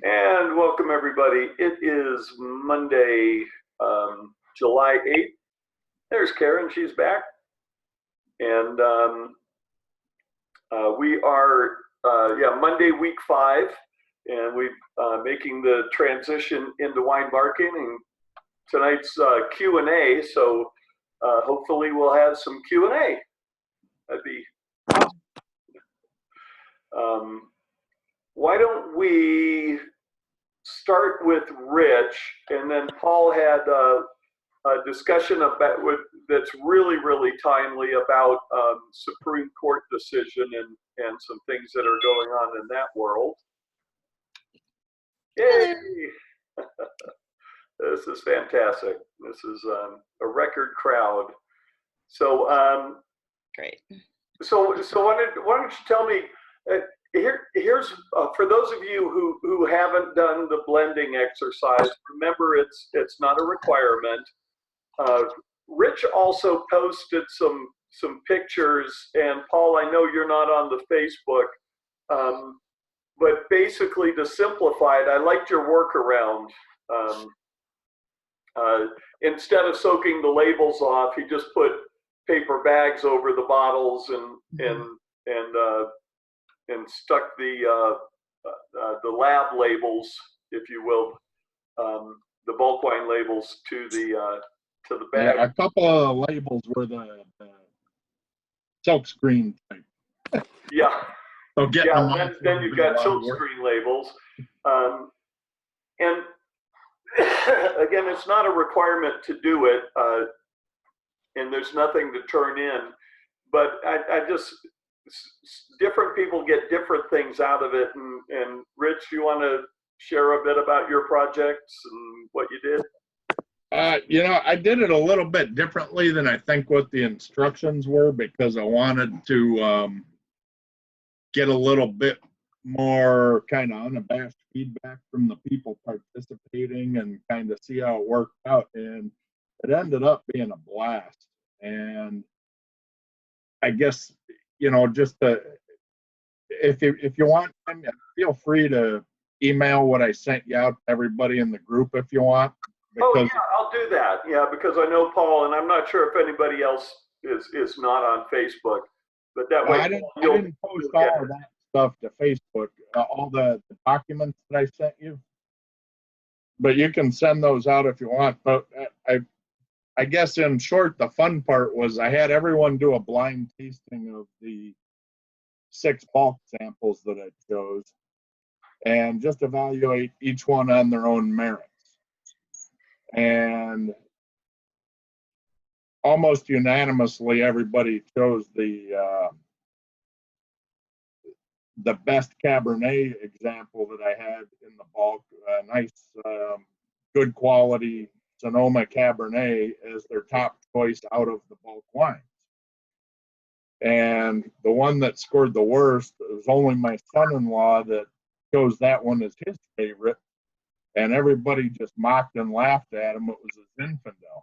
And welcome everybody. It is Monday, July 8th. There's Karen, she's back. And we are, Monday week 5. And we're making the transition into wine marketing. And tonight's Q&A, so hopefully we'll have some Q&A. That'd be awesome. Why don't we start with Rich, and then Paul had a discussion about that's really timely about Supreme Court decision and some things that are going on in that world. Yay! This is fantastic. This is a record crowd. So great. So why don't you tell me? Here's for those of you who haven't done the blending exercise. Remember, it's not a requirement. Rich also posted some pictures, and Paul, I know you're not on the Facebook, but basically to simplify it, I liked your workaround. Instead of soaking the labels off, he just put paper bags over the bottles and stuck the lab labels, if you will, the bulk wine labels to the bag. Yeah, a couple of labels were the silk screen type. Yeah. So then you've got silk screen labels, and again, it's not a requirement to do it, and there's nothing to turn in, but I just, different people get different things out of it. And Rich, you want to share a bit about your projects and what you did? I did it a little bit differently than I think what the instructions were, because I wanted to get a little bit more kind of unabashed feedback from the people participating and kind of see how it worked out. And it ended up being a blast. And I guess, just if you want, feel free to email what I sent you out to everybody in the group if you want. Oh yeah, I'll do that. Yeah, because I know Paul, and I'm not sure if anybody else is not on Facebook, but that way I didn't post all of that stuff to Facebook, all the documents that I sent you. But you can send those out if you want. But I guess in short, the fun part was I had everyone do a blind tasting of the 6 bulk samples that I chose and just evaluate each one on their own merits. And almost unanimously, everybody chose the best Cabernet example that I had in the bulk, a nice, good quality Sonoma Cabernet as their top choice out of the bulk wines. And the one that scored the worst, it was only my son-in-law that chose that one as his favorite. And everybody just mocked and laughed at him. It was a Zinfandel.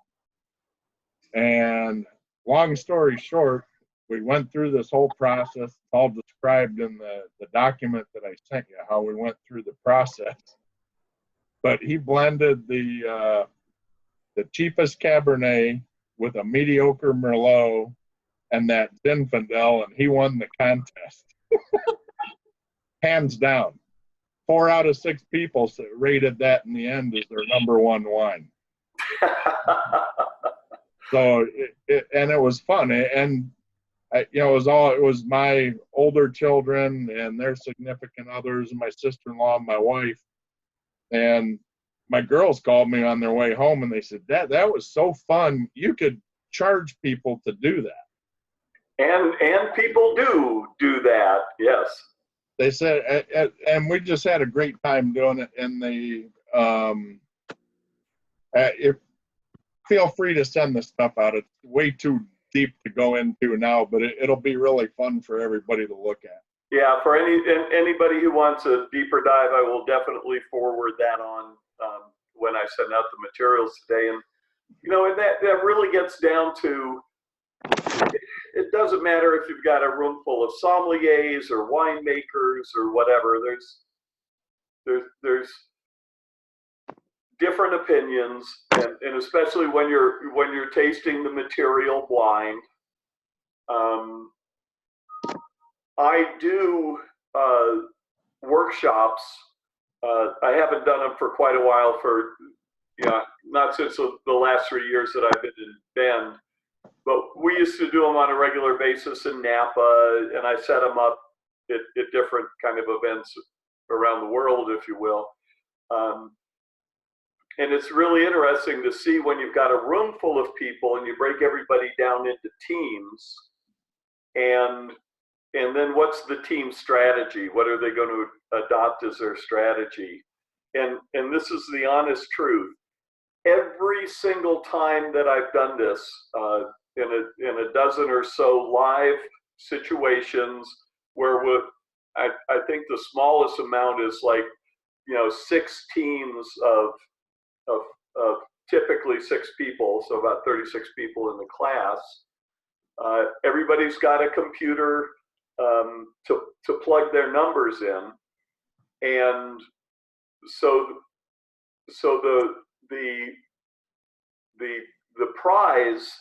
And long story short, we went through this whole process. It's all described in the document that I sent you, how we went through the process. But he blended the cheapest Cabernet with a mediocre Merlot and that Zinfandel, and he won the contest. Hands down. 4 out of 6 people rated that in the end as their #1 wine. So it was fun, and it was my older children and their significant others, and my sister-in-law and my wife, and my girls called me on their way home and they said, "Dad, that was so fun. You could charge people to do that." And people do that, yes. They said, and we just had a great time doing it. And feel free to send the stuff out. It's way too deep to go into now, but it'll be really fun for everybody to look at. Yeah, for anybody who wants a deeper dive, I will definitely forward that on when I send out the materials today. And and that really gets down to, it doesn't matter if you've got a room full of sommeliers or winemakers or whatever. there's different opinions, and especially when you're tasting the material blind. I do workshops. I haven't done them for quite a while, for not since the last 3 years that I've been in Bend, but we used to do them on a regular basis in Napa, and I set them up at different kind of events around the world, if you will. And it's really interesting to see when you've got a room full of people and you break everybody down into teams, and then what's the team strategy? What are they going to adopt as their strategy? And this is the honest truth. Every single time that I've done this, in a dozen or so live situations where I think the smallest amount is like, 6 teams of typically 6 people, so about 36 people in the class. Everybody's got a computer to plug their numbers in, and so the prize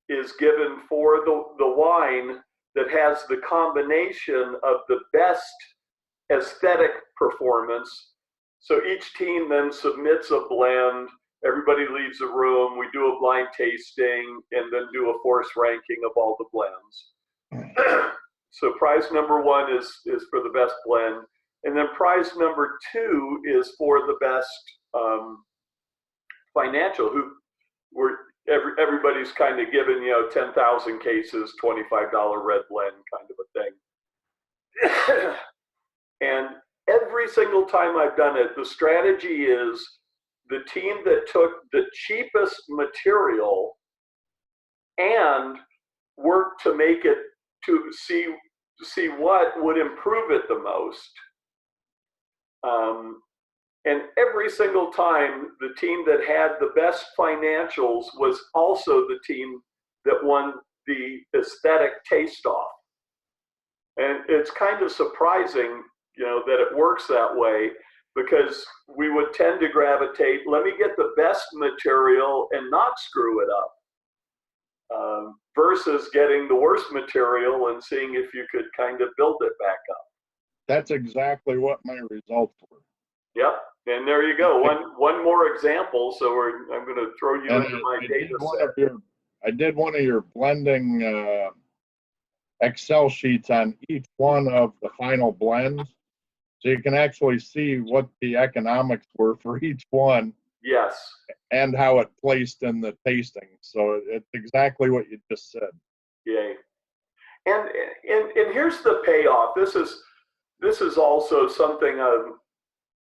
is given for the wine that has the combination of the best aesthetic performance. So each team then submits a blend. Everybody leaves the room. We do a blind tasting and then do a force ranking of all the blends. So prize number 1 is for the best blend. And then prize number 2 is for the best financial, everybody's kind of given, 10,000 cases, $25 red blend kind of a thing. And every single time I've done it, the strategy is the team that took the cheapest material and worked to make it, to see what would improve it the most. And every single time, the team that had the best financials was also the team that won the aesthetic taste-off. And it's kind of surprising, that it works that way, because we would tend to gravitate, let me get the best material and not screw it up, versus getting the worst material and seeing if you could kind of build it back up. That's exactly what my results were. Yep. And there you go. One more example. So I'm going to throw you into my data set. I did one of your blending Excel sheets on each one of the final blends, so you can actually see what the economics were for each one. Yes. And how it placed in the tasting. So it's exactly what you just said. Yay. And here's the payoff. This is also something I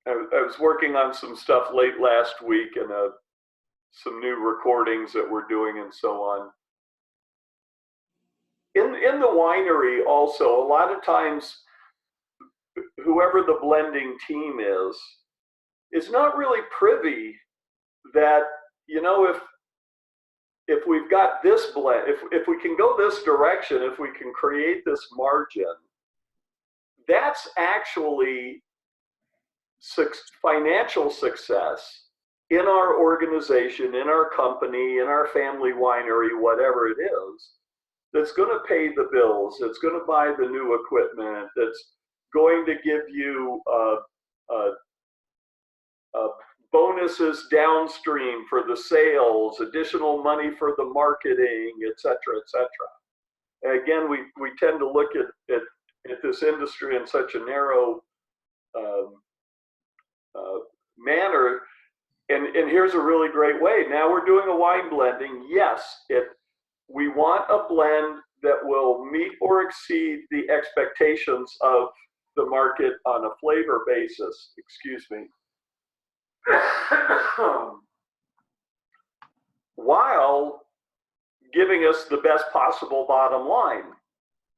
was working on some stuff late last week, and some new recordings that we're doing and so on. In the winery also, a lot of times, whoever the blending team is not really privy that, if we've got this blend, if we can go this direction, if we can create this margin, that's actually financial success in our organization, in our company, in our family winery, whatever it is, that's going to pay the bills, that's going to buy the new equipment, that's going to give you bonuses downstream for the sales, additional money for the marketing, et cetera, et cetera. And again, we tend to look at this industry in such a narrow manner, and here's a really great way. Now we're doing a wine blending. Yes, we want a blend that will meet or exceed the expectations of the market on a flavor basis. Excuse me. While giving us the best possible bottom line.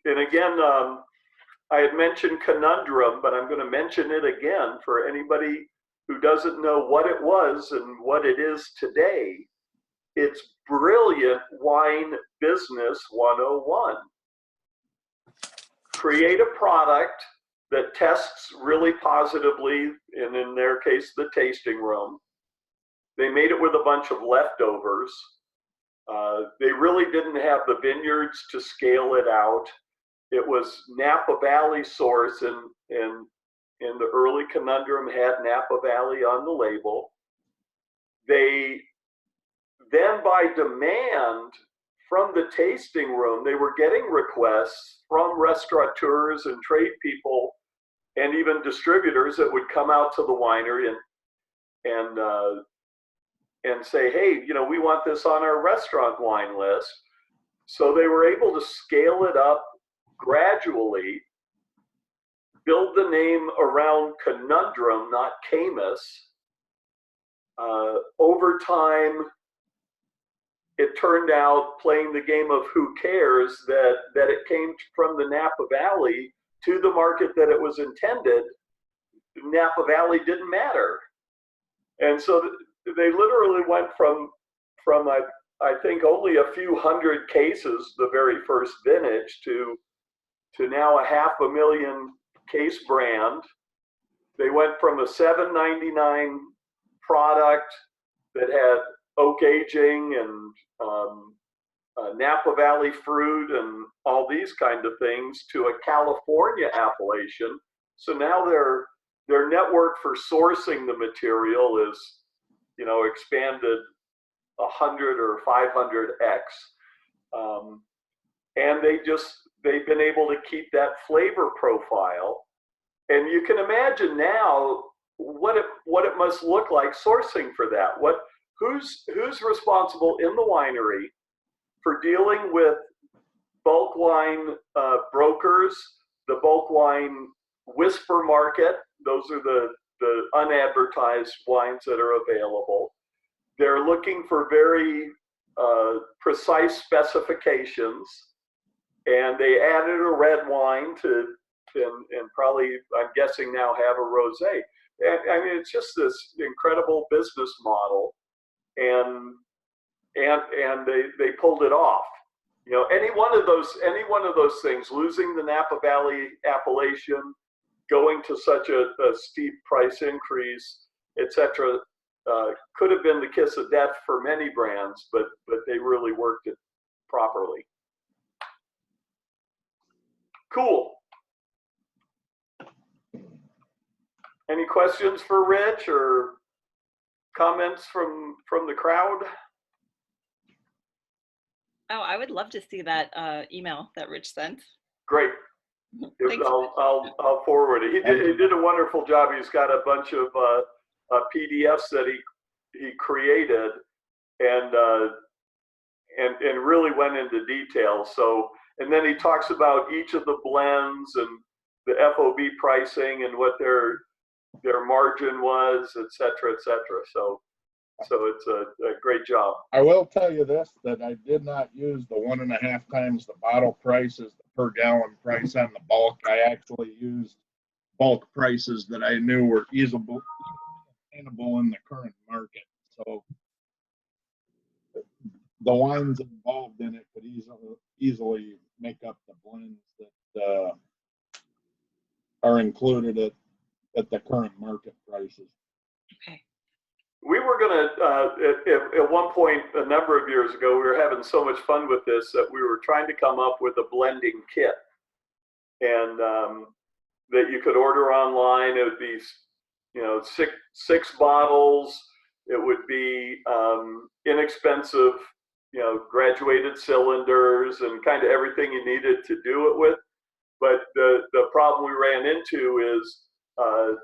And again, I had mentioned Conundrum, but I'm going to mention it again for anybody who doesn't know what it was and what it is today. It's brilliant wine business 101. Create a product that tests really positively, and in their case, the tasting room. They made it with a bunch of leftovers. They really didn't have the vineyards to scale it out. It was Napa Valley source, and the early Conundrum had Napa Valley on the label. They then, by demand from the tasting room, they were getting requests from restaurateurs and trade people and even distributors that would come out to the winery and say, hey, you know, we want this on our restaurant wine list. So they were able to scale it up gradually, build the name around Conundrum, not Caymus. Over time, it turned out, playing the game of who cares, that it came from the Napa Valley to the market that it was intended. Napa Valley didn't matter. And so they literally went from I think only a few hundred cases the very first vintage to now a 500,000 case brand. They went from a $7.99 product that had oak aging and Napa Valley fruit and all these kind of things to a California appellation. So now their network for sourcing the material is, you know, expanded 100 or 500x. And they've been able to keep that flavor profile. And you can imagine now what it must look like sourcing for that. Who's responsible in the winery for dealing with bulk wine brokers, the bulk wine whisper market? Those are the unadvertised wines that are available. They're looking for very precise specifications, and they added a red wine to, and probably, I'm guessing now, have a rosé. I mean, it's just this incredible business model, and they pulled it off. You know, any one of those things, losing the Napa Valley appellation, going to such a steep price increase, etc., could have been the kiss of death for many brands, but they really worked it properly. Cool. Any questions for Rich or comments from the crowd? Oh, I would love to see that email that Rich sent. Great. I'll forward it. He did a wonderful job. He's got a bunch of PDFs that he created and really went into detail. So, and then he talks about each of the blends and the FOB pricing and what their margin was, et cetera, et cetera. So it's a great job. I will tell you this, that I did not use the 1.5 times the bottle price as the per gallon price on the bulk. I actually used bulk prices that I knew were easily attainable in the current market. So the wines involved in it could easily make up the blends that are included at the current market prices. Okay. We were gonna, at one point a number of years ago, we were having so much fun with this that we were trying to come up with a blending kit, and that you could order online. It would be, you know, six bottles. It would be inexpensive, you know, graduated cylinders and kind of everything you needed to do it with. But the problem we ran into is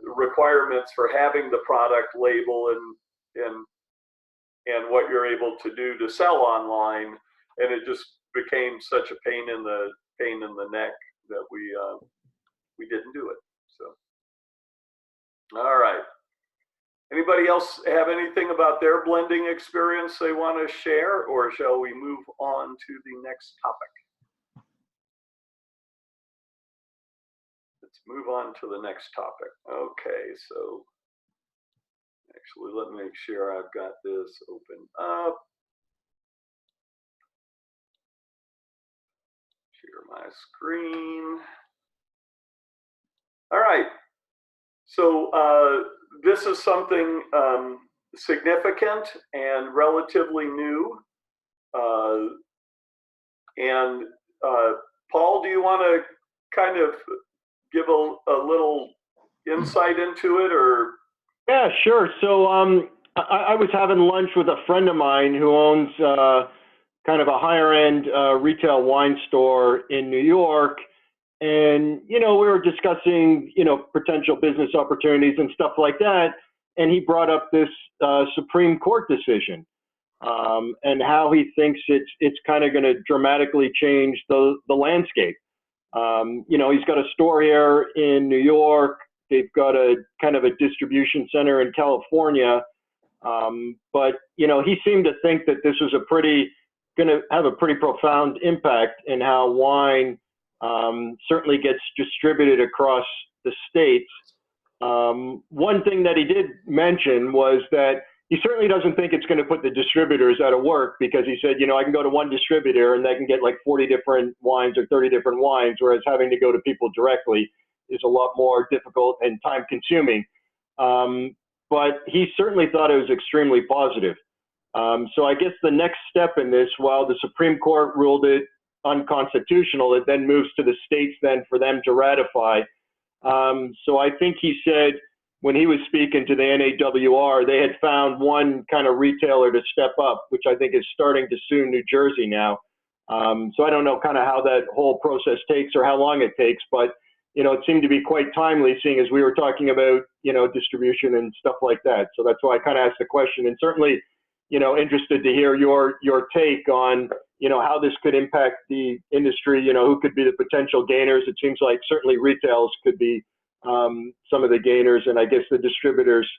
requirements for having the product label and what you're able to do to sell online, and it just became such a pain in the neck that we didn't do it. So, all right. Anybody else have anything about their blending experience they want to share, or shall we move on to the next topic? Let's move on to the next topic. Okay, so actually, let me make sure I've got this open up. Share my screen. All right. So this is something significant and relatively new. And Paul, do you want to kind of give a little insight into it, or? Yeah, sure. So I was having lunch with a friend of mine who owns kind of a higher end retail wine store in New York. And, we were discussing, potential business opportunities and stuff like that. And he brought up this Supreme Court decision and how he thinks it's kind of going to dramatically change the landscape. He's got a store here in New York. They've got a kind of a distribution center in California. But he seemed to think that this was going to have a pretty profound impact in how wine certainly gets distributed across the states. One thing that he did mention was that he certainly doesn't think it's going to put the distributors out of work, because he said, I can go to one distributor and they can get like 40 different wines or 30 different wines, whereas having to go to people directly is a lot more difficult and time consuming. But he certainly thought it was extremely positive. So I guess the next step in this, while the Supreme Court ruled it unconstitutional, it then moves to the states then for them to ratify. So I think he said when he was speaking to the NAWR, they had found one kind of retailer to step up, which I think is starting to sue New Jersey now. So I don't know kind of how that whole process takes or how long it takes, but it seemed to be quite timely, seeing as we were talking about, distribution and stuff like that. So that's why I kind of asked the question, and certainly, interested to hear your take on, how this could impact the industry, who could be the potential gainers. It seems like certainly retails could be some of the gainers, and I guess the distributors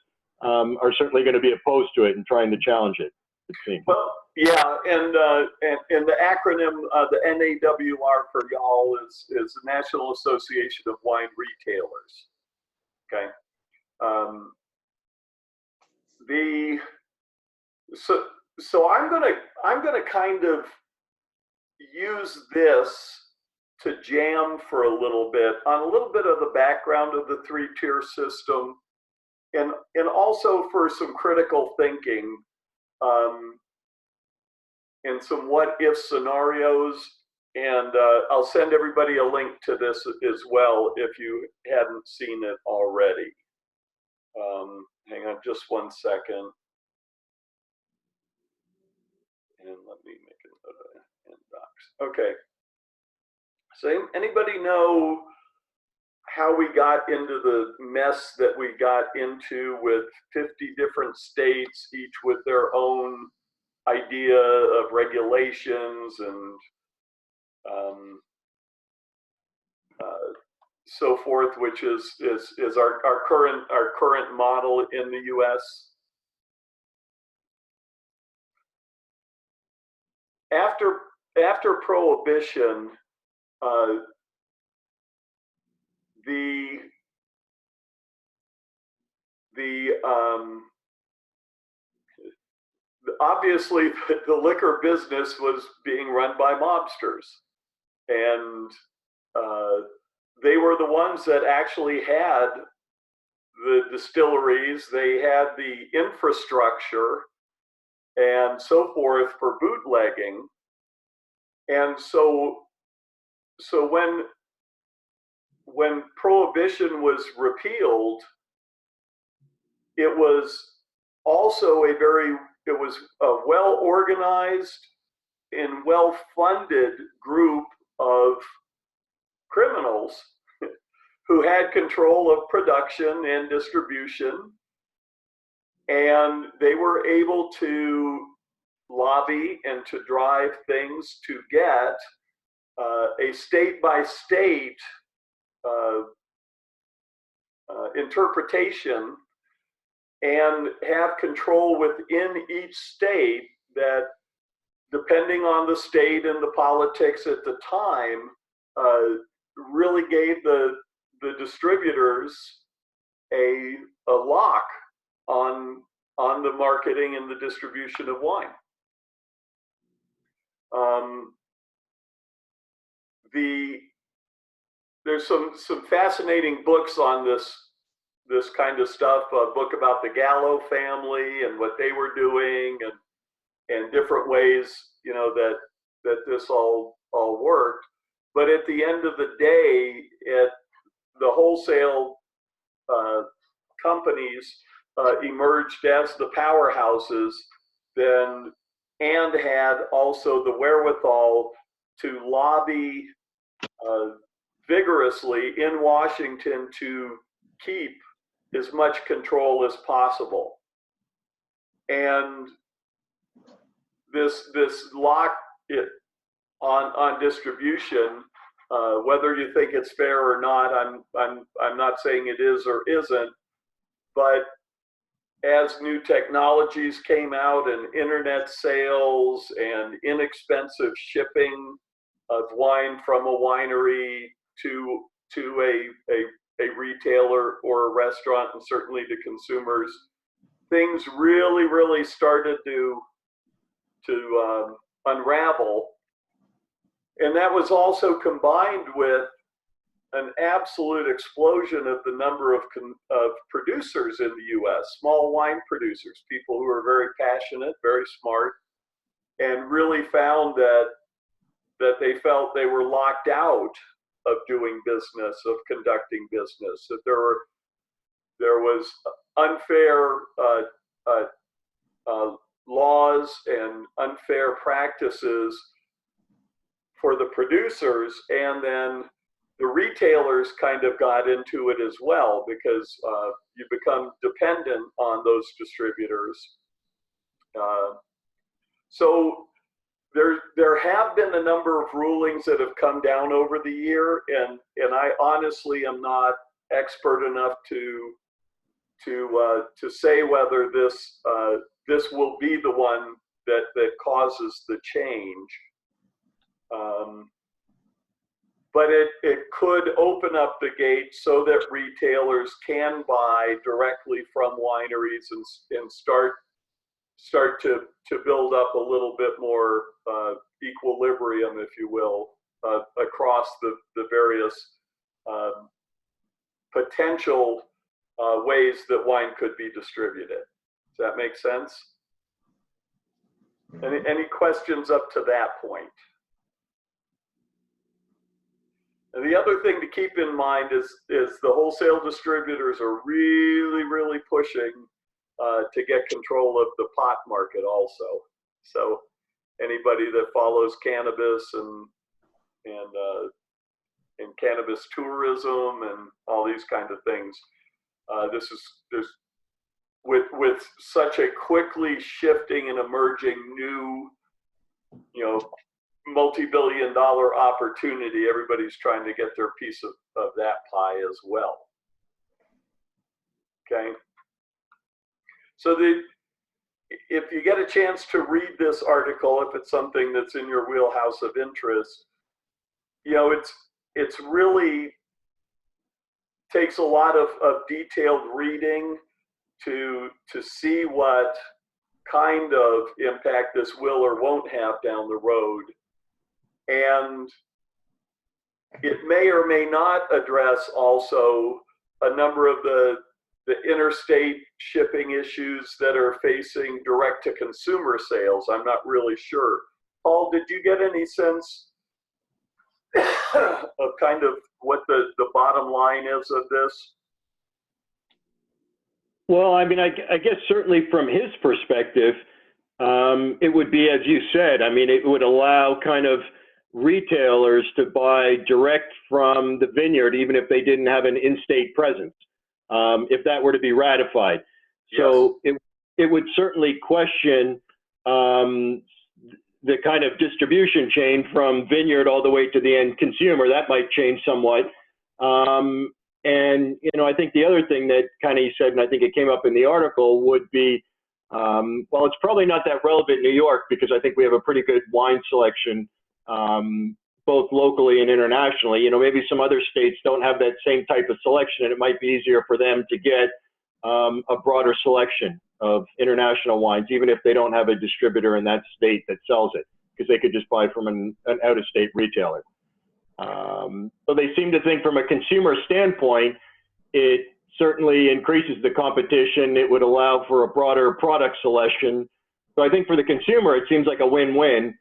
are certainly going to be opposed to it and trying to challenge it, it seems. Well, yeah, and the acronym, the NAWR for y'all is the National Association of Wine Retailers. Okay. So I'm gonna kind of use this to jam for a little bit on a little bit of the background of the three-tier system, and also for some critical thinking and some what-if scenarios. And I'll send everybody a link to this as well if you hadn't seen it already. Hang on just one second. And let me make a note of inbox. Okay. So anybody know how we got into the mess that we got into with 50 different states, each with their own idea of regulations and so forth, which is our current model in the U.S. After Prohibition, obviously the liquor business was being run by mobsters, and they were the ones that actually had the distilleries, they had the infrastructure and so forth for bootlegging. And so when Prohibition was repealed, it was also a well organized and well funded group of criminals who had control of production and distribution, and they were able to lobby and to drive things to get a state by state interpretation, and have control within each state that, depending on the state and the politics at the time, really gave the distributors a lock on the marketing and the distribution of wine. there's some fascinating books on this kind of stuff. A book about the Gallo family and what they were doing, and different ways, you know, that this all worked. But at the end of the day, the wholesale companies emerged as the powerhouses then, and had also the wherewithal to lobby vigorously in Washington to keep as much control as possible. And this lock it on distribution, whether you think it's fair or not, I'm not saying it is or isn't, but as new technologies came out and internet sales and inexpensive shipping of wine from a winery to a retailer or a restaurant, and certainly to consumers, things really started to unravel. And that was also combined with an absolute explosion of the number of producers in the US, small wine producers, people who are very passionate, very smart, and really found that they felt they were locked out of doing business, of conducting business, that there was unfair laws and unfair practices for the producers, and then the retailers kind of got into it as well, because you become dependent on those distributors. So there have been a number of rulings that have come down over the year, and I honestly am not expert enough to say whether this will be the one that causes the change. But it could open up the gate so that retailers can buy directly from wineries and start to build up a little bit more equilibrium, if you will, across the various potential ways that wine could be distributed. Does that make sense? Any questions up to that point? And the other thing to keep in mind is the wholesale distributors are really pushing to get control of the pot market also. So anybody that follows cannabis and cannabis tourism and all these kind of things, there's with such a quickly shifting and emerging new, you know, multi-billion-dollar opportunity, everybody's trying to get their piece of that pie as well. Okay. So if you get a chance to read this article, if it's something that's in your wheelhouse of interest, you know, it's really takes a lot of detailed reading to see what kind of impact this will or won't have down the road. And it may or may not address also a number of the interstate shipping issues that are facing direct to consumer sales. I'm not really sure. Paul, did you get any sense of kind of what the bottom line is of this? Well, I mean, I guess certainly from his perspective, it would be, as you said, I mean, it would allow kind of retailers to buy direct from the vineyard, even if they didn't have an in-state presence, if that were to be ratified. Yes. So it would certainly question the kind of distribution chain from vineyard all the way to the end consumer. That might change somewhat. And, you know, I think the other thing that kind of he said, and I think it came up in the article, would be, well, it's probably not that relevant in New York because I think we have a pretty good wine selection, both locally and internationally. You know, maybe some other states don't have that same type of selection, and it might be easier for them to get a broader selection of international wines, even if they don't have a distributor in that state that sells it, because they could just buy from an out-of-state retailer. So they seem to think from a consumer standpoint, it certainly increases the competition. It would allow for a broader product selection. So I think for the consumer, it seems like a win-win.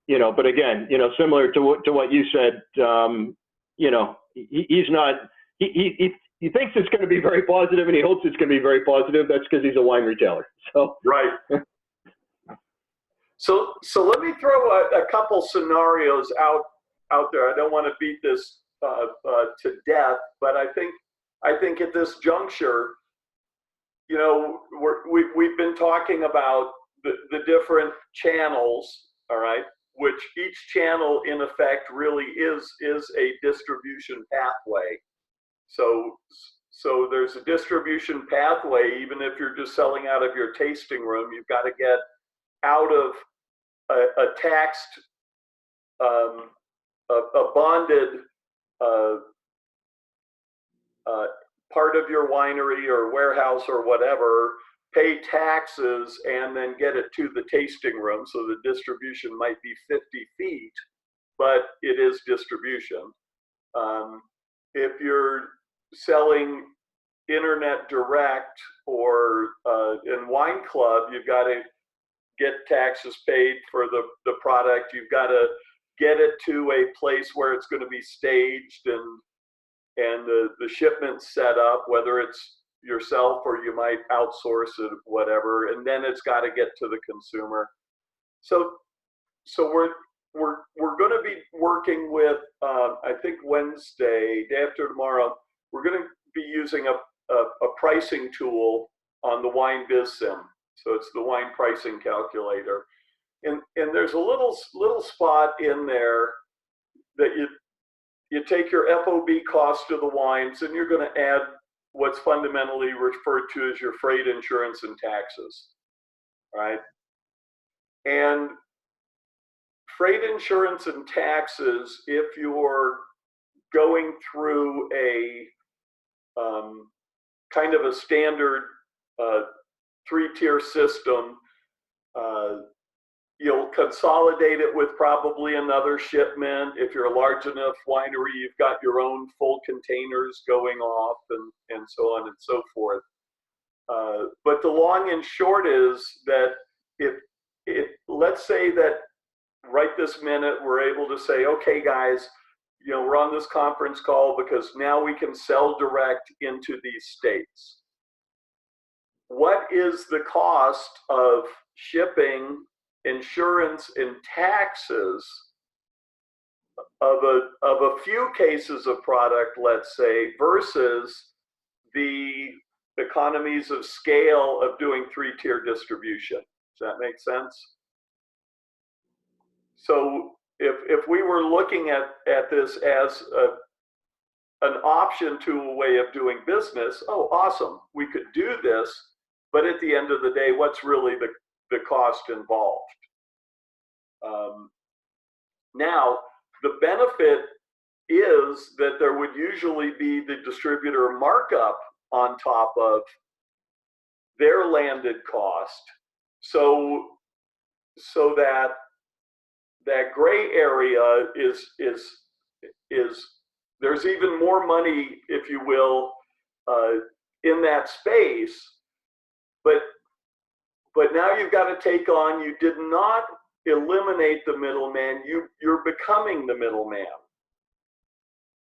You know, but again, you know, similar to what you said, you know, he's not, he thinks it's going to be very positive and he hopes it's going to be very positive. That's because he's a wine retailer. So Right. So let me throw a couple scenarios out there. I don't want to beat this to death, but I think at this juncture, you know, we've been talking about the different channels, all right, which each channel in effect really is a distribution pathway. So there's a distribution pathway. Even if you're just selling out of your tasting room, you've got to get out of a taxed, a bonded part of your winery or warehouse or whatever, pay taxes, and then get it to the tasting room. So the distribution might be 50 feet, but it is distribution. If you're selling internet direct or in Wine Club, you've got to get taxes paid for the product. You've got to get it to a place where it's going to be staged and the shipment's set up, whether it's yourself or you might outsource it, whatever, and then it's got to get to the consumer. So we're going to be working with, I think Wednesday, day after tomorrow, we're going to be using a pricing tool on the Wine Biz Sim. So it's the wine pricing calculator. And there's a little spot in there that you take your FOB cost of the wines and you're going to add what's fundamentally referred to as your freight, insurance, and taxes, right? And freight, insurance, and taxes, if you're going through a kind of a standard three-tier system, you'll consolidate it with probably another shipment. If you're a large enough winery, you've got your own full containers going off and so on and so forth. But the long and short is that if let's say that right this minute we're able to say, okay guys, you know, we're on this conference call because now we can sell direct into these states. What is the cost of shipping, insurance, and taxes of a few cases of product, let's say, versus the economies of scale of doing three-tier distribution? Does that make sense? So if we were looking at this as an option to a way of doing business, oh, awesome, we could do this, but at the end of the day, what's really the cost involved? Now, the benefit is that there would usually be the distributor markup on top of their landed cost, so that gray area is there's even more money, if you will, in that space, but now you've got to take on, you did not eliminate the middleman, you're becoming the middleman.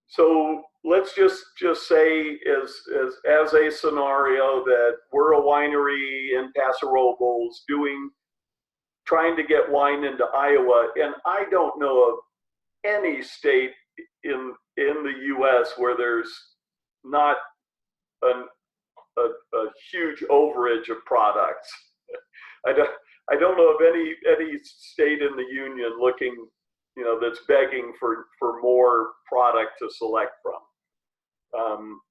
So let's just say as a scenario that we're a winery in Paso Robles trying to get wine into Iowa, and I don't know of any state in the U.S. where there's not a huge overage of products. I don't know of any state in the union looking, you know, that's begging for more product to select from.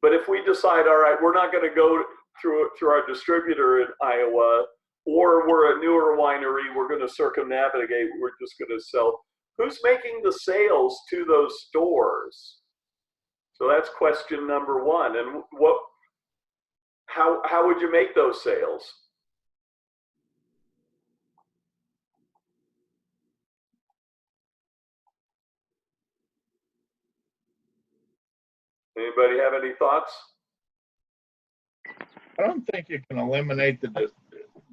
But if we decide, all right, we're not going to go through our distributor in Iowa, or we're a newer winery, we're going to circumnavigate, we're just going to sell. Who's making the sales to those stores? So that's question number one. And how would you make those sales? Anybody have any thoughts? I don't think you can eliminate the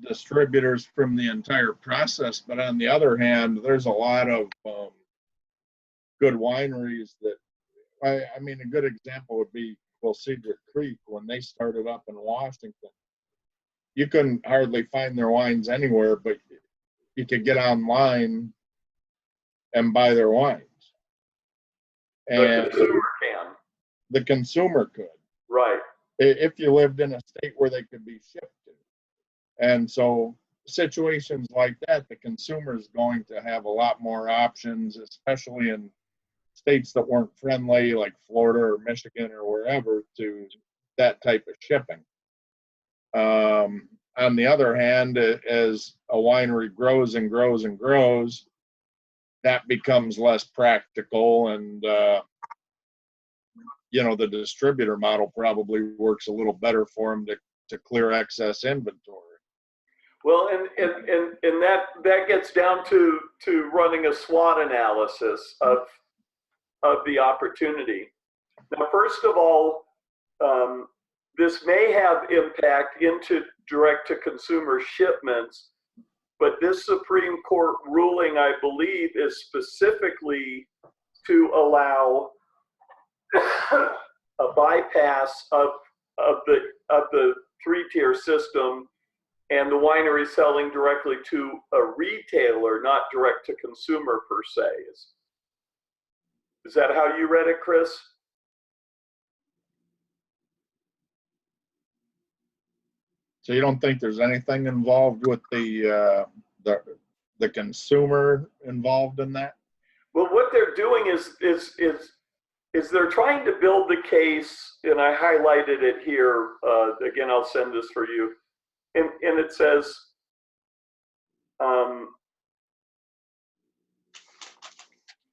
distributors from the entire process, but on the other hand, there's a lot of good wineries that, I mean, a good example would be Cedar Creek when they started up in Washington. You couldn't hardly find their wines anywhere, but you could get online and buy their wines. The And consumer can. the consumer could, Right. if you lived in a state where they could be shipped to. And so situations like that, the consumer is going to have a lot more options, especially in states that weren't friendly, like Florida or Michigan or wherever, to that type of shipping. On the other hand, as a winery grows and grows and grows, that becomes less practical, and the distributor model probably works a little better for them to clear excess inventory. Well, and that gets down to running a SWOT analysis of the opportunity. Now, first of all, this may have impact into direct-to-consumer shipments, but this Supreme Court ruling, I believe, is specifically to allow a bypass of the three-tier system and the winery selling directly to a retailer, not direct-to-consumer per se. Is that how you read it, Chris? So you don't think there's anything involved with the consumer involved in that? Well, what they're doing is they're trying to build the case, and I highlighted it here. Again, I'll send this for you, and it says,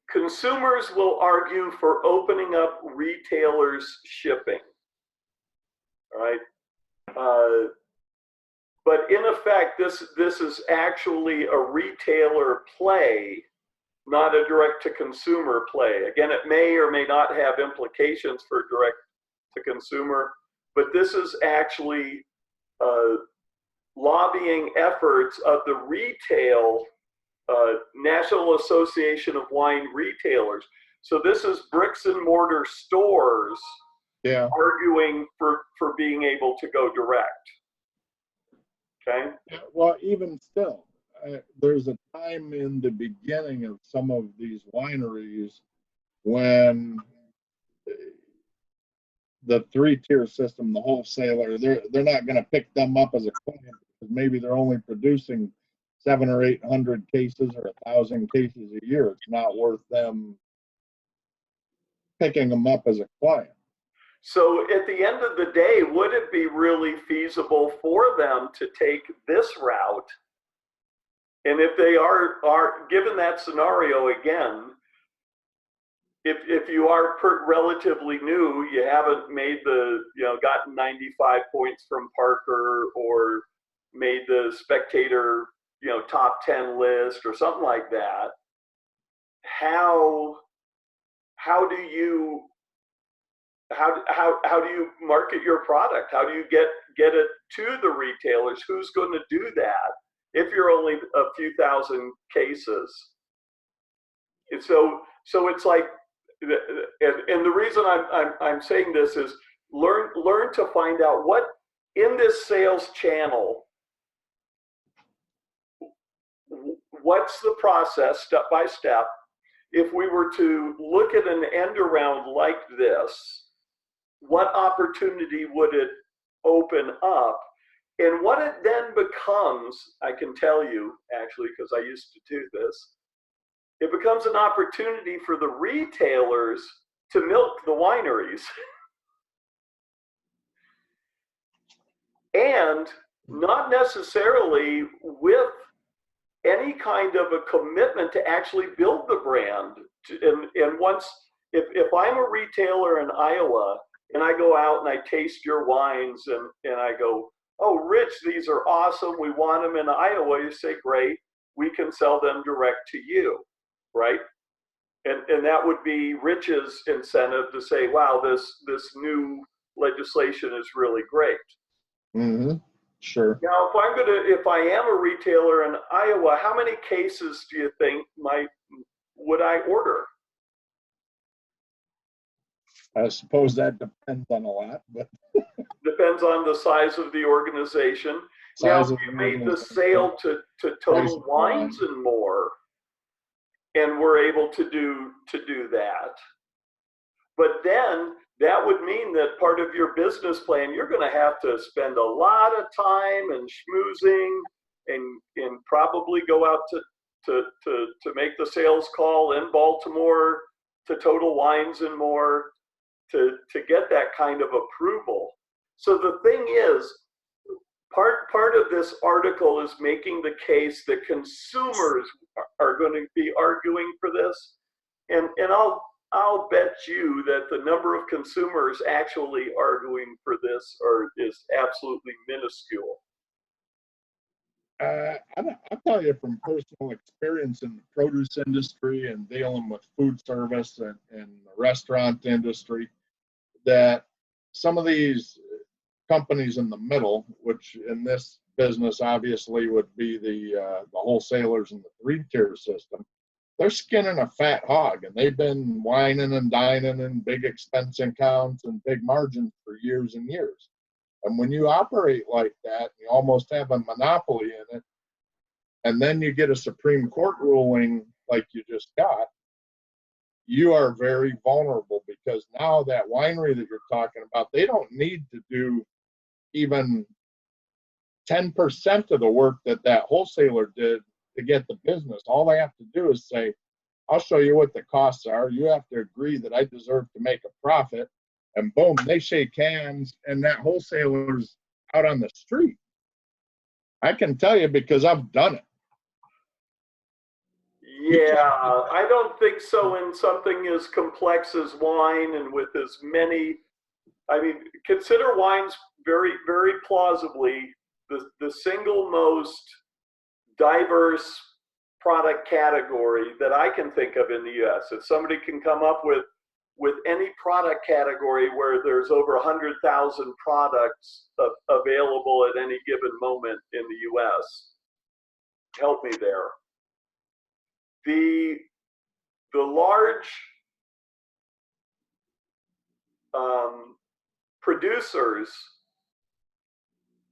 consumers will argue for opening up retailers' shipping. All right. But in effect, this is actually a retailer play, not a direct-to-consumer play. Again, it may or may not have implications for direct-to-consumer, but this is actually lobbying efforts of the retail National Association of Wine Retailers. So this is bricks and mortar stores arguing for being able to go direct. Okay. Well, even still, there's a time in the beginning of some of these wineries when the three-tier system, the wholesaler, they're not going to pick them up as a client because maybe they're only producing 700 or 800 cases or 1,000 cases a year. It's not worth them picking them up as a client. So at the end of the day, would it be really feasible for them to take this route? And if they are given that scenario again, if you are relatively new, you haven't made gotten 95 points from Parker or made the Spectator, top 10 list or something like that, how do you market your product? How do you get it to the retailers? Who's going to do that if you're only a few thousand cases? And so it's like, and the reason I'm saying this is learn to find out what in this sales channel, what's the process step by step. If we were to look at an end around like this, what opportunity would it open up? And what it then becomes, I can tell you actually, because I used to do this, it becomes an opportunity for the retailers to milk the wineries. And not necessarily with any kind of a commitment to actually build the brand. And once, if I'm a retailer in Iowa and I go out and I taste your wines and I go, oh, Rich, these are awesome, we want them in Iowa, you say, great, we can sell them direct to you, right? And that would be Rich's incentive to say, wow, this new legislation is really great. Mm-hmm. Sure. Now, if I am a retailer in Iowa, how many cases do you think would I order? I suppose that depends on a lot, but Depends on the size of the organization. Now, size if of you the made the organization, sale to price Total of Wines wine. and More, and we're able to do that. But then that would mean that part of your business plan, you're going to have to spend a lot of time and schmoozing and probably go out to make the sales call in Baltimore to Total Wines and More to get that kind of approval. So the thing is, part of this article is making the case that consumers are going to be arguing for this, and I'll bet you that the number of consumers actually arguing for this is absolutely minuscule. I'll tell you from personal experience in the produce industry and dealing with food service and the restaurant industry, that some of these companies in the middle, which in this business obviously would be the wholesalers and the 3-tier system, they're skinning a fat hog, and they've been whining and dining in big expense accounts and big margins for years and years. And when you operate like that, you almost have a monopoly in it, and then you get a Supreme Court ruling like you just got, you are very vulnerable, because now that winery that you're talking about, they don't need to do even 10% of the work that wholesaler did to get the business. All they have to do is say, I'll show you what the costs are. You have to agree that I deserve to make a profit. And boom, they shake hands, and that wholesaler's out on the street. I can tell you because I've done it. Yeah, I don't think so in something as complex as wine and with as many. I mean, consider wines very, very plausibly the single most diverse product category that I can think of in the US. If somebody can come up with any product category where there's over 100,000 products available at any given moment in the US, help me there. The large producers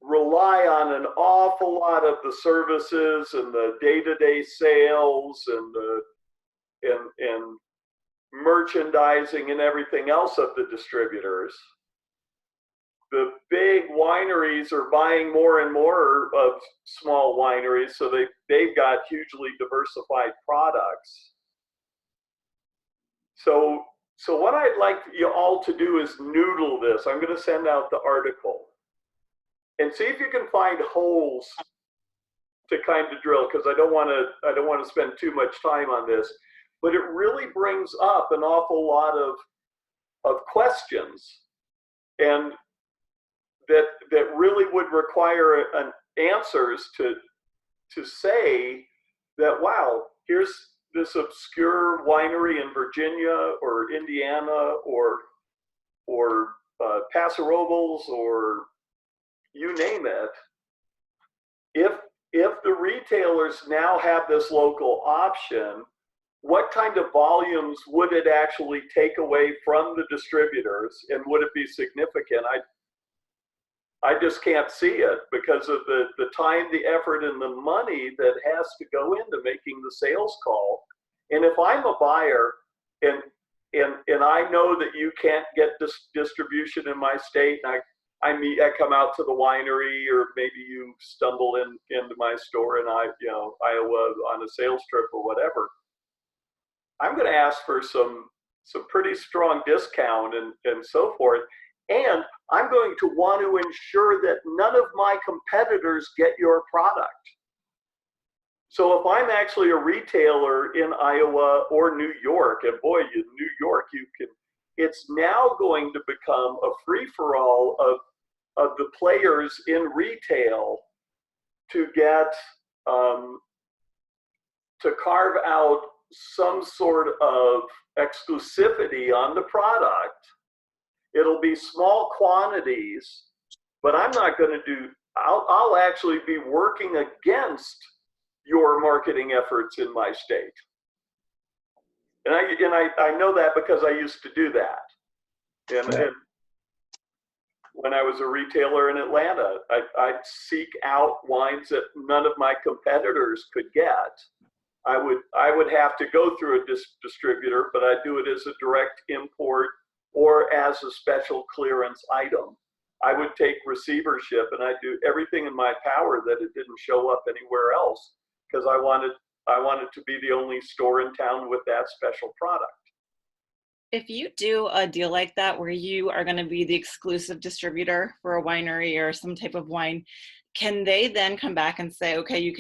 rely on an awful lot of the services and the day-to-day sales and and merchandising and everything else of the distributors. The big wineries are buying more and more of small wineries, so they've got hugely diversified products. So what I'd like you all to do is noodle this. I'm going to send out the article and see if you can find holes to kind of drill, because I don't want to spend too much time on this, but it really brings up an awful lot of questions, and that really would require answers to say that, wow, here's this obscure winery in Virginia or Indiana or Paso Robles or you name it. If the retailers now have this local option, what kind of volumes would it actually take away from the distributors, and would it be significant? I just can't see it because of the time, the effort, and the money that has to go into making the sales call. And if I'm a buyer and I know that you can't get this distribution in my state, and I come out to the winery, or maybe you stumble into my store in Iowa on a sales trip or whatever, I'm going to ask for some pretty strong discount and so forth. And I'm going to want to ensure that none of my competitors get your product. So if I'm actually a retailer in Iowa or New York, and boy, in New York, it's now going to become a free-for-all of the players in retail to get, to carve out some sort of exclusivity on the product. It'll be small quantities, but I'm not going to do, I'll actually be working against your marketing efforts in my state. And I know that because I used to do that. And when I was a retailer in Atlanta, I'd seek out wines that none of my competitors could get. I would have to go through a distributor, but I'd do it as a direct import or as a special clearance item. I would take receivership and I'd do everything in my power that it didn't show up anywhere else, because I wanted to be the only store in town with that special product. If you do a deal like that where you are going to be the exclusive distributor for a winery or some type of wine, can they then come back and say, okay,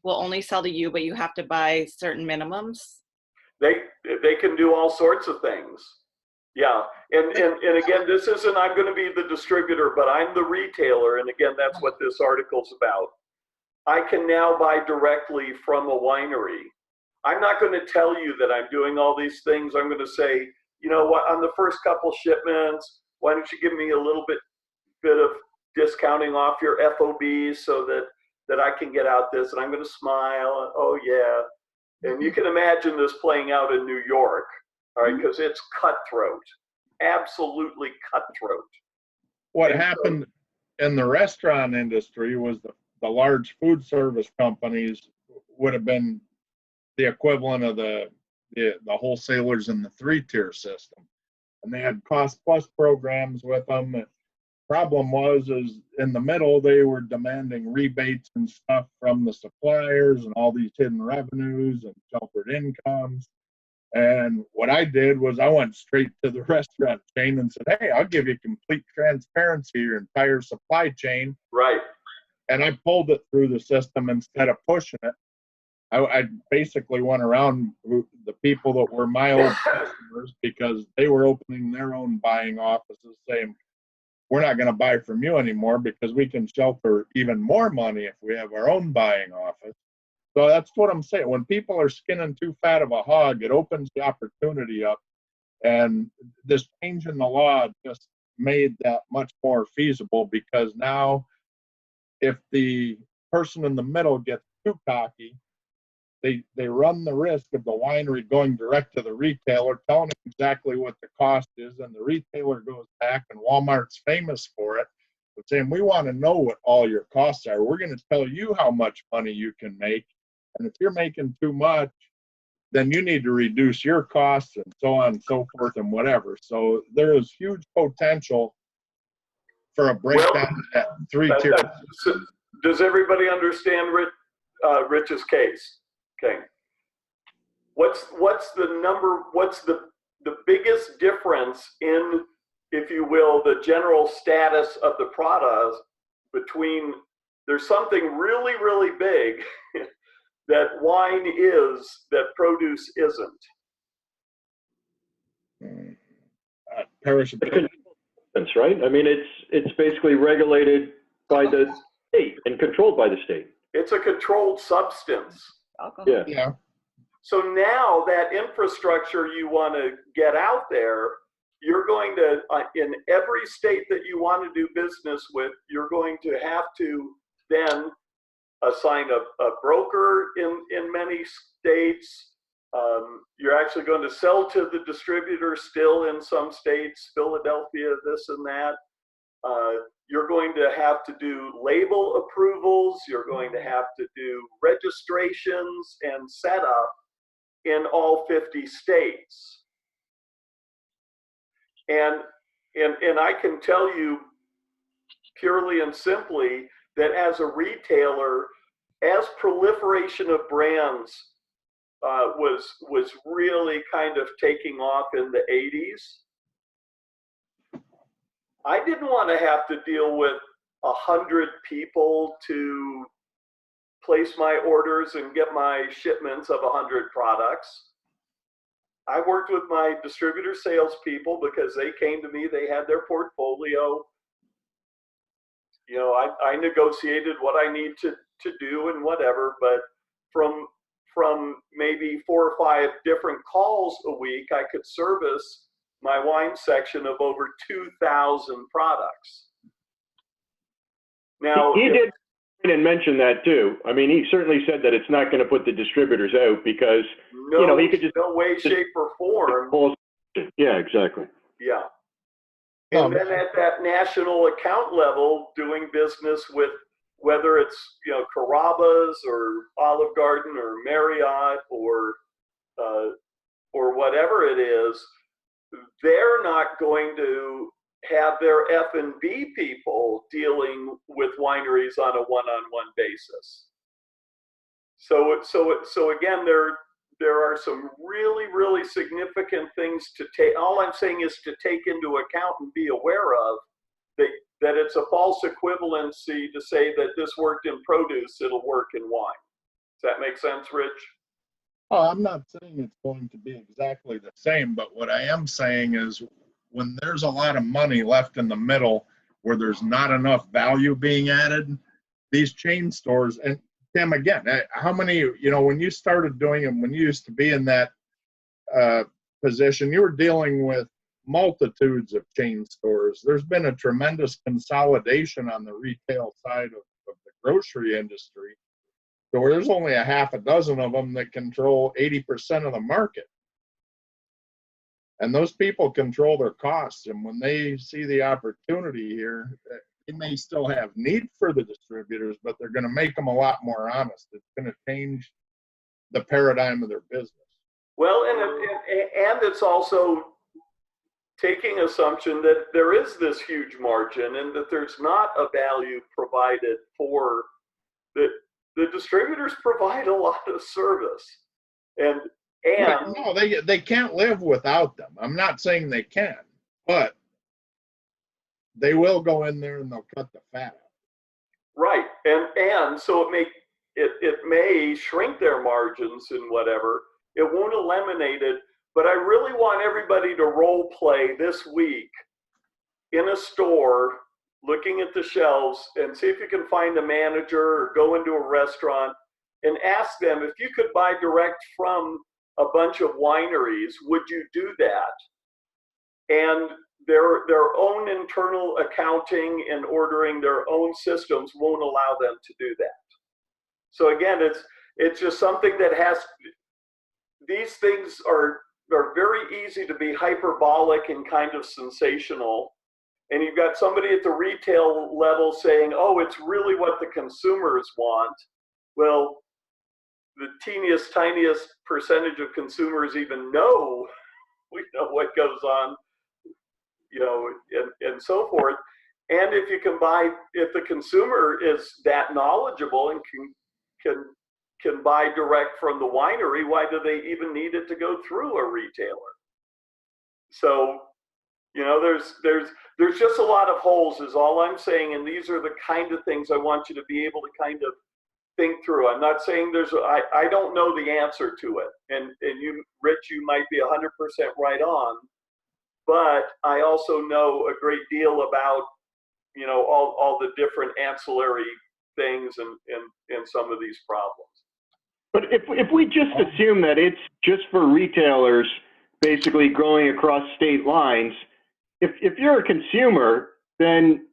we'll only sell to you, but you have to buy certain minimums? They can do all sorts of things. Yeah, and again, this isn't I'm going to be the distributor, but I'm the retailer, and again, that's what this article's about. I can now buy directly from a winery. I'm not going to tell you that I'm doing all these things. I'm going to say, you know what, on the first couple shipments, why don't you give me a little bit of discounting off your FOBs so that I can get out this, and I'm going to smile, and, oh yeah. And you can imagine this playing out in New York, all right, because it's cutthroat, absolutely cutthroat. What happened in the restaurant industry was the large food service companies would have been the equivalent of the wholesalers in the 3-tier system, and they had cost plus programs with them. The problem was in the middle they were demanding rebates and stuff from the suppliers and all these hidden revenues and sheltered incomes. And what I did was I went straight to the restaurant chain and said, hey, I'll give you complete transparency your entire supply chain. Right. And I pulled it through the system instead of pushing it. I basically went around the people that were my old customers, because they were opening their own buying offices, saying, we're not going to buy from you anymore because we can shelter even more money if we have our own buying office. So that's what I'm saying. When people are skinning too fat of a hog, it opens the opportunity up. And this change in the law just made that much more feasible, because now if the person in the middle gets too cocky, they run the risk of the winery going direct to the retailer, telling them exactly what the cost is, and the retailer goes back, and Walmart's famous for it, but saying, we want to know what all your costs are. We're going to tell you how much money you can make, and if you're making too much, then you need to reduce your costs, and so on and so forth, and whatever. So there is huge potential for a breakdown of that 3-tier. Does everybody understand Rich's case? Okay. What's the biggest difference in, if you will, the general status of the product between, there's something really, really big that wine is that produce isn't? Perishability. Right? I mean, it's basically regulated by the state and controlled by the state. It's a controlled substance. Alcohol. Yeah. So now that infrastructure you want to get out there, you're going to, in every state that you want to do business with, you're going to have to then assign a broker in many states. You're actually going to sell to the distributor still in some states, Philadelphia, this and that. You're going to have to do label approvals. You're going to have to do registrations and setup in all 50 states. And I can tell you purely and simply that as a retailer, as proliferation of brands was really kind of taking off in the 80s, I didn't want to have to deal with 100 people to place my orders and get my shipments of 100 products. I worked with my distributor salespeople because they came to me, they had their portfolio. You know, I negotiated what I need to do and whatever, but from from maybe 4 or 5 different calls a week, I could service my wine section of over 2,000 products. Now, He did and mention that too. I mean, he certainly said that it's not going to put the distributors out because, no, you know, he could just no way, shape, or form. Yeah, exactly. Yeah. No, And then at that national account level, doing business with whether it's, you know, Carrabba's or Olive Garden or Marriott or whatever it is, they're not going to have their F&B people dealing with wineries on a one-on-one basis. So again, there are some really, really significant things to take. All I'm saying is to take into account and be aware of that it's a false equivalency to say that this worked in produce, it'll work in wine. Does that make sense, Rich? Oh, I'm not saying it's going to be exactly the same, but what I am saying is when there's a lot of money left in the middle where there's not enough value being added, these chain stores, and Tim, again, how many, you know, when you started doing them, when you used to be in that position, you were dealing with multitudes of chain stores. There's been a tremendous consolidation on the retail side of the grocery industry. So there's only a half a dozen of them that control 80% of the market. And those people control their costs. And when they see the opportunity here, they may still have need for the distributors, but they're going to make them a lot more honest. It's going to change the paradigm of their business. Well, and it's also taking assumption that there is this huge margin and that there's not a value provided for the distributors provide a lot of service. And no, they can't live without them. I'm not saying they can, but they will go in there and they'll cut the fat out. Right. And so it may shrink their margins and whatever. It won't eliminate it, but I really want everybody to role play this week in a store, looking at the shelves and see if you can find a manager or go into a restaurant and ask them if you could buy direct from a bunch of wineries, would you do that? And their own internal accounting and ordering their own systems won't allow them to do that. So again, it's just something that these things are very easy to be hyperbolic and kind of sensational. And you've got somebody at the retail level saying, oh, it's really what the consumers want. Well, the teeniest, tiniest percentage of consumers even know, what goes on, and so forth. And if the consumer is that knowledgeable and can buy direct from the winery, why do they even need it to go through a retailer? So, there's just a lot of holes is all I'm saying. And these are the kind of things I want you to be able to kind of think through. I'm not saying I don't know the answer to it. And you, Rich, you might be 100% right on, but I also know a great deal about, all the different ancillary things and some of these problems. But if we just assume that it's just for retailers basically growing across state lines, if you're a consumer, then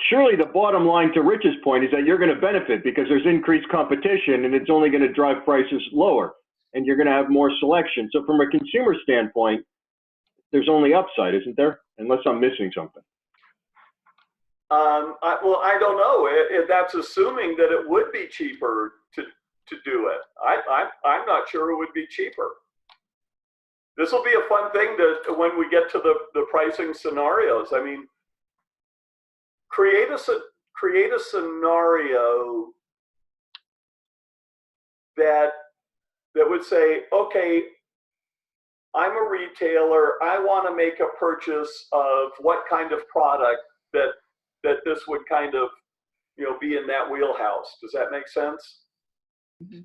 surely the bottom line to Rich's point is that you're going to benefit because there's increased competition and it's only going to drive prices lower and you're going to have more selection. So from a consumer standpoint, there's only upside, isn't there? Unless I'm missing something. I don't know. That's assuming that it would be cheaper to do it. I'm not sure it would be cheaper. This will be a fun thing when we get to the pricing scenarios. I mean, create a scenario that would say, okay, I'm a retailer. I want to make a purchase of what kind of product that this would kind of, be in that wheelhouse. Does that make sense? Mm-hmm.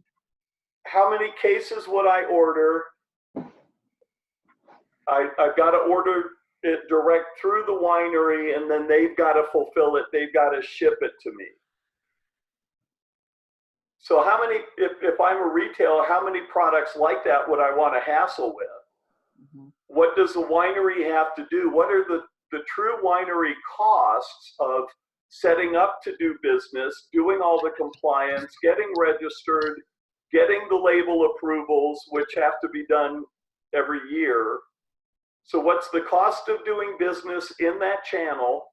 How many cases would I order? I've got to order it direct through the winery, and then they've got to fulfill it. They've got to ship it to me. So how many, if I'm a retailer, how many products like that would I want to hassle with? Mhm. What does the winery have to do? What are the true winery costs of setting up to do business, doing all the compliance, getting registered, getting the label approvals, which have to be done every year? So what's the cost of doing business in that channel?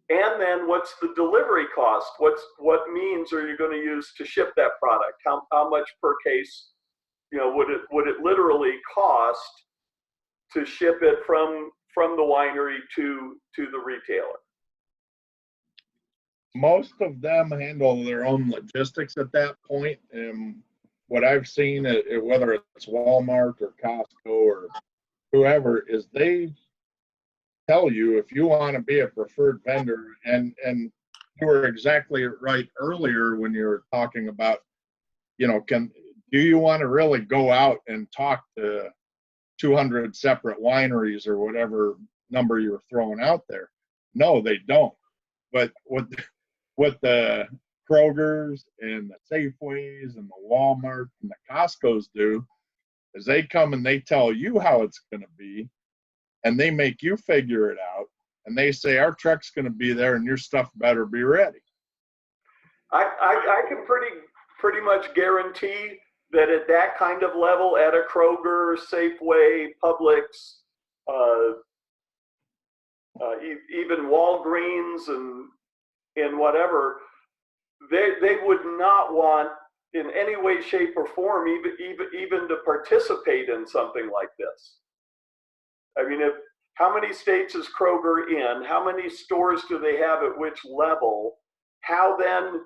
And then what's the delivery cost? What means are you going to use to ship that product? How much per case, would it literally cost to ship it from the winery to the retailer? Most of them handle their own logistics at that point. And what I've seen, whether it's Walmart or Costco or whoever, is they tell you if you want to be a preferred vendor. And you were exactly right earlier when you were talking about, do you want to really go out and talk to 200 separate wineries or whatever number you're throwing out there? No, they don't. But what the Krogers and the Safeways and the Walmart and the Costcos do is they come and they tell you how it's going to be, and they make you figure it out, and they say our truck's going to be there and your stuff better be ready. I can pretty much guarantee that at that kind of level, at a Kroger, Safeway, Publix, even Walgreens and whatever, they would not want in any way, shape, or form even to participate in something like this. I mean, how many states is Kroger in? How many stores do they have at which level? How then?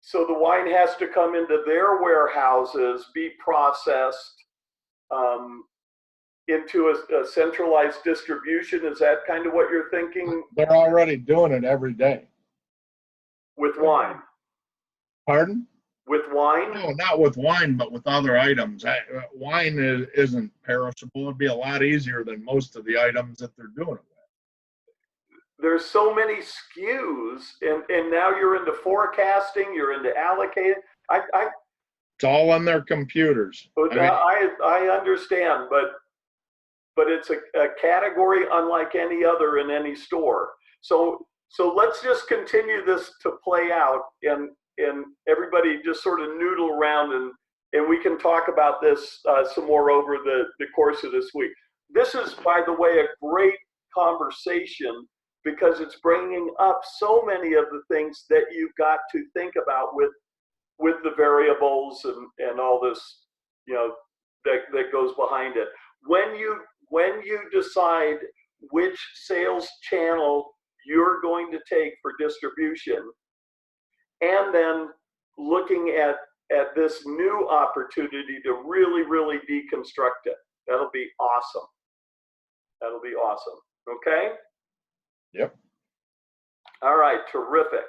So the wine has to come into their warehouses, be processed into a centralized distribution. Is that kind of what you're thinking? They're already doing it every day. With wine? Pardon? With wine? No, not with wine, but with other items. Wine isn't perishable. It'd be a lot easier than most of the items that they're doing it with. There's so many SKUs, and now you're into forecasting, you're into allocating. It's all on their computers. I understand, but it's a category unlike any other in any store. So let's just continue this to play out, and everybody just sort of noodle around, and we can talk about this some more over the course of this week. This is, by the way, a great conversation because it's bringing up so many of the things that you've got to think about with the variables and all this, that goes behind it. When you decide which sales channel you're going to take for distribution, and then looking at this new opportunity to really, really deconstruct it, that'll be awesome. That'll be awesome. Okay? Yep. All right, terrific.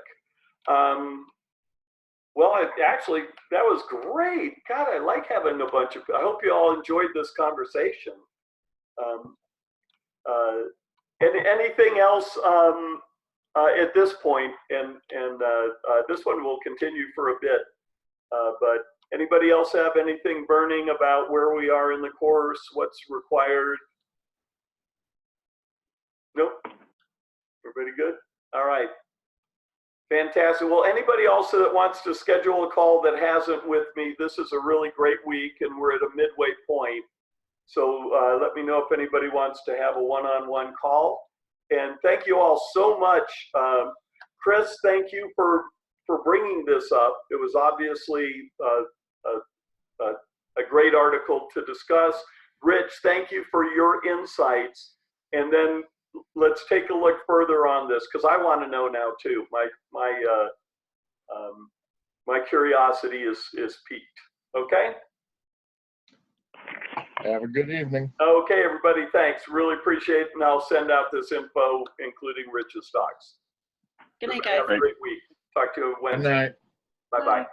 Well, actually, that was great. God, I like having a bunch of, I hope you all enjoyed this conversation. Anything else at this point, and this one will continue for a bit, but anybody else have anything burning about where we are in the course, what's required? Nope. Everybody good? All right. Fantastic. Well, anybody else that wants to schedule a call that hasn't with me, this is a really great week and we're at a midway point. So let me know if anybody wants to have a one-on-one call. And thank you all so much. Chris, thank you for bringing this up. It was obviously a great article to discuss. Rich, thank you for your insights. And then let's take a look further on this because I want to know now too. My curiosity is piqued. Okay. Have a good evening. Okay, everybody. Thanks. Really appreciate it. And I'll send out this info, including Rich's stocks. Good night, guys. Have a great week. Talk to you Wednesday. Good night. Bye-bye.